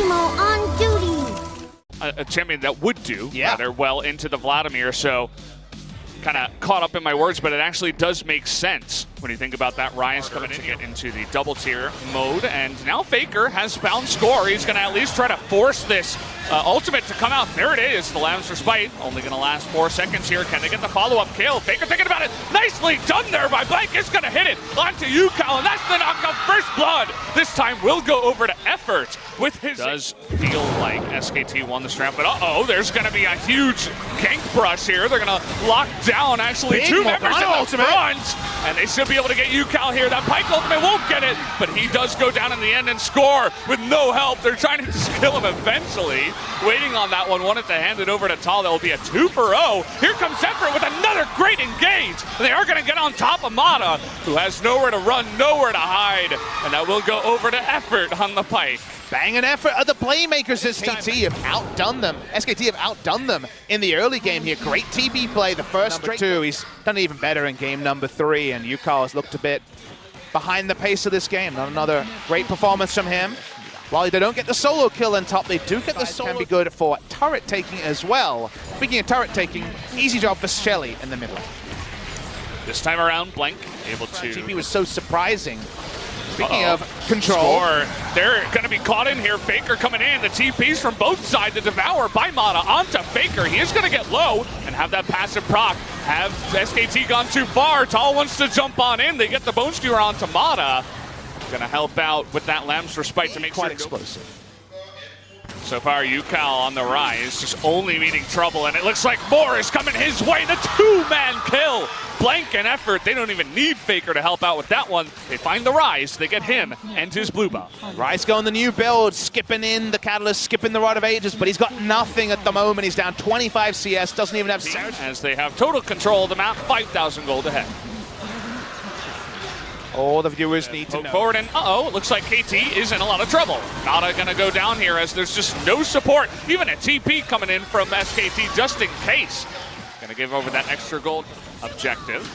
Primo on duty. A champion that would do rather well into the Vladimir, so kind of caught up in my words, but it actually does make sense when you think about that. Rise coming in to get into the double tier mode, and now Faker has found score. He's going to at least try to force this ultimate to come out. There it is, the Lambs Respite, only going to last 4 seconds here. Can they get the follow-up kill? Faker thinking about it, nicely done there by Blank. Is going to hit it onto UCal, and that's the knockout. First blood, this time will go over to Effort with his... Does feel like SKT won this round, but uh-oh, there's going to be a huge gank brush here. They're going to lock down actually two members in the front, and they should be able to get UCal here. That Pike ultimate won't get it, but he does go down in the end and score with no help. They're trying to just kill him eventually. Waiting on that one, wanted to hand it over to Tal. That will be a 2 for 0. Here comes Effort with another great engage. They are going to get on top of Mata, who has nowhere to run, nowhere to hide, and that will go over to Effort on the Pike. Bang and Effort are the playmakers this time. SKT have outdone them. SKT have outdone them in the early game here. Great TB play, the first straight 2. He's done even better in game number 3, and UCal has looked a bit behind the pace of this game. Not another great performance from him. While they don't get the solo kill on top, they do get the solo. Can be good for turret taking as well. Speaking of turret taking, easy job for Shelly in the middle. This time around, Blank able to... TP was so surprising. Speaking of control. They're going to be caught in here. Faker coming in. The TPs from both sides. The Devour by Mata onto Faker. He is going to get low and have that passive proc. Have SKT gone too far? Tal wants to jump on in. They get the Bone Skewer onto Mata. Going to help out with that Lamb's Respite to make quite sure explosive. So far, UCal on the rise, just only meeting trouble, and it looks like more is coming his way. The 2-man kill. Blank and Effort, they don't even need Faker to help out with that one. They find the Rise, they get him and his blue buff. Rise going the new build, skipping in the Catalyst, skipping the Rod of Ages, but he's got nothing at the moment. He's down 25 CS, doesn't even have... As they have total control of the map, 5,000 gold ahead. All the viewers need to know. Forward and it looks like KT is in a lot of trouble. Nada gonna go down here as there's just no support. Even a TP coming in from SKT just in case. Gonna give over that extra gold objective.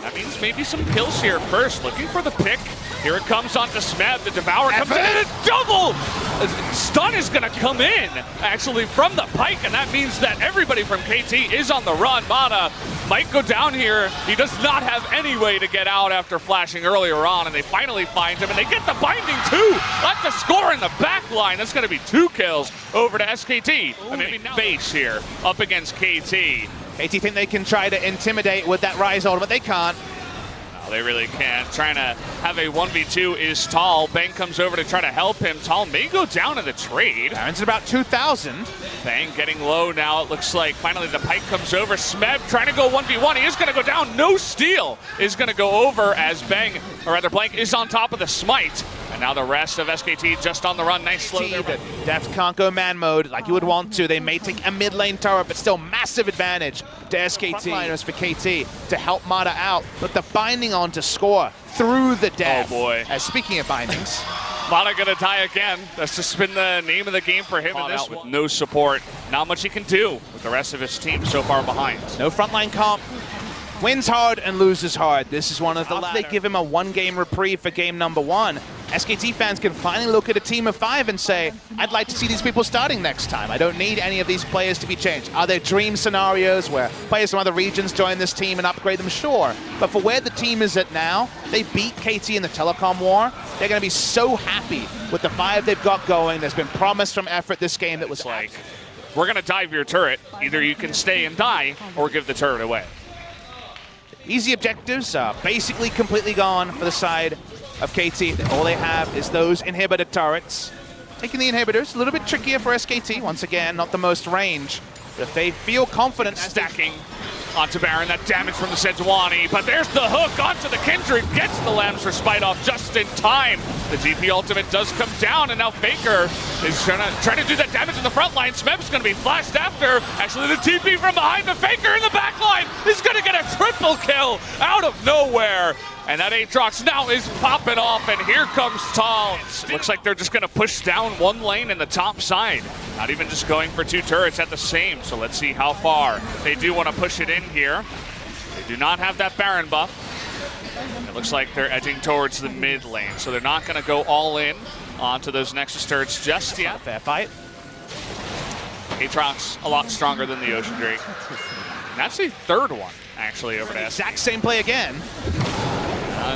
That means maybe some kills here first. Looking for the pick. Here it comes onto Smeb. The Devour comes in and a double! Stun is going to come in, actually, from the Pike, and that means that everybody from KT is on the run. Mata might go down here. He does not have any way to get out after flashing earlier on, and they finally find him, and they get the binding too! That's a score in the back line. That's going to be 2 kills over to SKT. And maybe now base here up against KT. KT think they can try to intimidate with that Rise ult, but they can't. No, they really can't. Trying to have a 1v2 is Tal. Bang comes over to try to help him. Tal may go down in the trade. Baron's at about 2,000. Bang getting low now. It looks like finally the Pike comes over. Smeb trying to go 1v1. He is going to go down. No steal is going to go over as Bang, or rather Blank, is on top of the Smite. And now the rest of SKT just on the run. Nice slow there. Deft can't go man mode like you would want to. They may take a mid lane turret, but still massive advantage to SKT. Frontliners for KT to help Mata out, but the binding on to score through the death. Oh boy. Speaking of bindings. Mata gonna die again. That's just been the name of the game for him in this with no support. Not much he can do with the rest of his team so far behind. No frontline comp. Wins hard and loses hard. This is one of the latter. They give him a 1-game reprieve for game number 1. SKT fans can finally look at a team of 5 and say, I'd like to see these people starting next time. I don't need any of these players to be changed. Are there dream scenarios where players from other regions join this team and upgrade them? Sure. But for where the team is at now, they beat KT in the Telecom war. They're going to be so happy with the 5 they've got going. There's been promise from Effort this game that was like, we're going to dive your turret. Either you can stay and die or give the turret away. Easy objectives are basically completely gone for the side of KT. All they have is those inhibitor turrets. Taking the inhibitors, a little bit trickier for SKT. Once again, not the most range. But if they feel confident stacking onto Baron, that damage from the Sejuani, but there's the hook onto the Kindred, gets the Lamb's Respite off just in time. The DP ultimate does come down, and now Faker is trying to do that damage in the front line. Smeb's going to be flashed after. Actually, the TP from behind the Faker in the back line is going to get a triple kill out of nowhere. And that Aatrox now is popping off, and here comes Tal. Looks like they're just going to push down one lane in the top side. Not even just going for 2 turrets at the same, so let's see how far they do want to push it in here. They do not have that Baron buff. It looks like they're edging towards the mid lane, so they're not going to go all in onto those Nexus turrets just yet. Fair fight. Aatrox a lot stronger than the Ocean Drake. And that's the third one, actually, over to SKT. Exact same play again.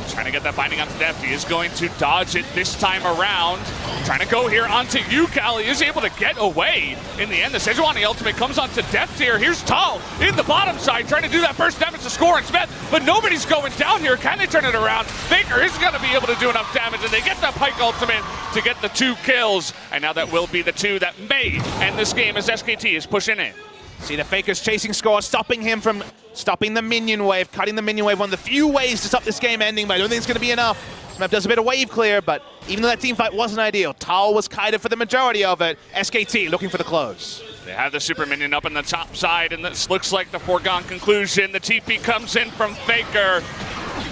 Trying to get that binding onto Deft. He is going to dodge it this time around. Trying to go here onto Yukal. He is able to get away in the end. The Sejuani ultimate comes onto Deft here. Here's Tal in the bottom side trying to do that first damage to score and Smith, but nobody's going down here. Can they turn it around? Faker is going to be able to do enough damage, and they get that Pike ultimate to get the 2 kills. And now that will be the 2 that may end this game as SKT is pushing in. See the Faker's chasing score, stopping him from stopping the minion wave, cutting the minion wave. One of the few ways to stop this game ending, but I don't think it's going to be enough. Smep does a bit of wave clear, but even though that team fight wasn't ideal, Tal was kited for the majority of it. SKT looking for the close. They have the super minion up in the top side, and this looks like the foregone conclusion. The TP comes in from Faker.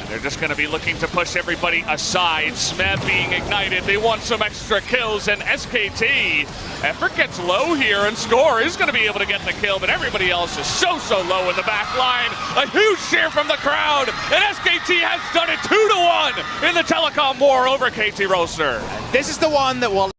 They're just going to be looking to push everybody aside. Smeb being ignited. They want some extra kills, and SKT, effort gets low here, and Score is going to be able to get the kill, but everybody else is so low in the back line. A huge cheer from the crowd, and SKT has done it 2-1 in the Telecom war over KT Rolster. This is the one that will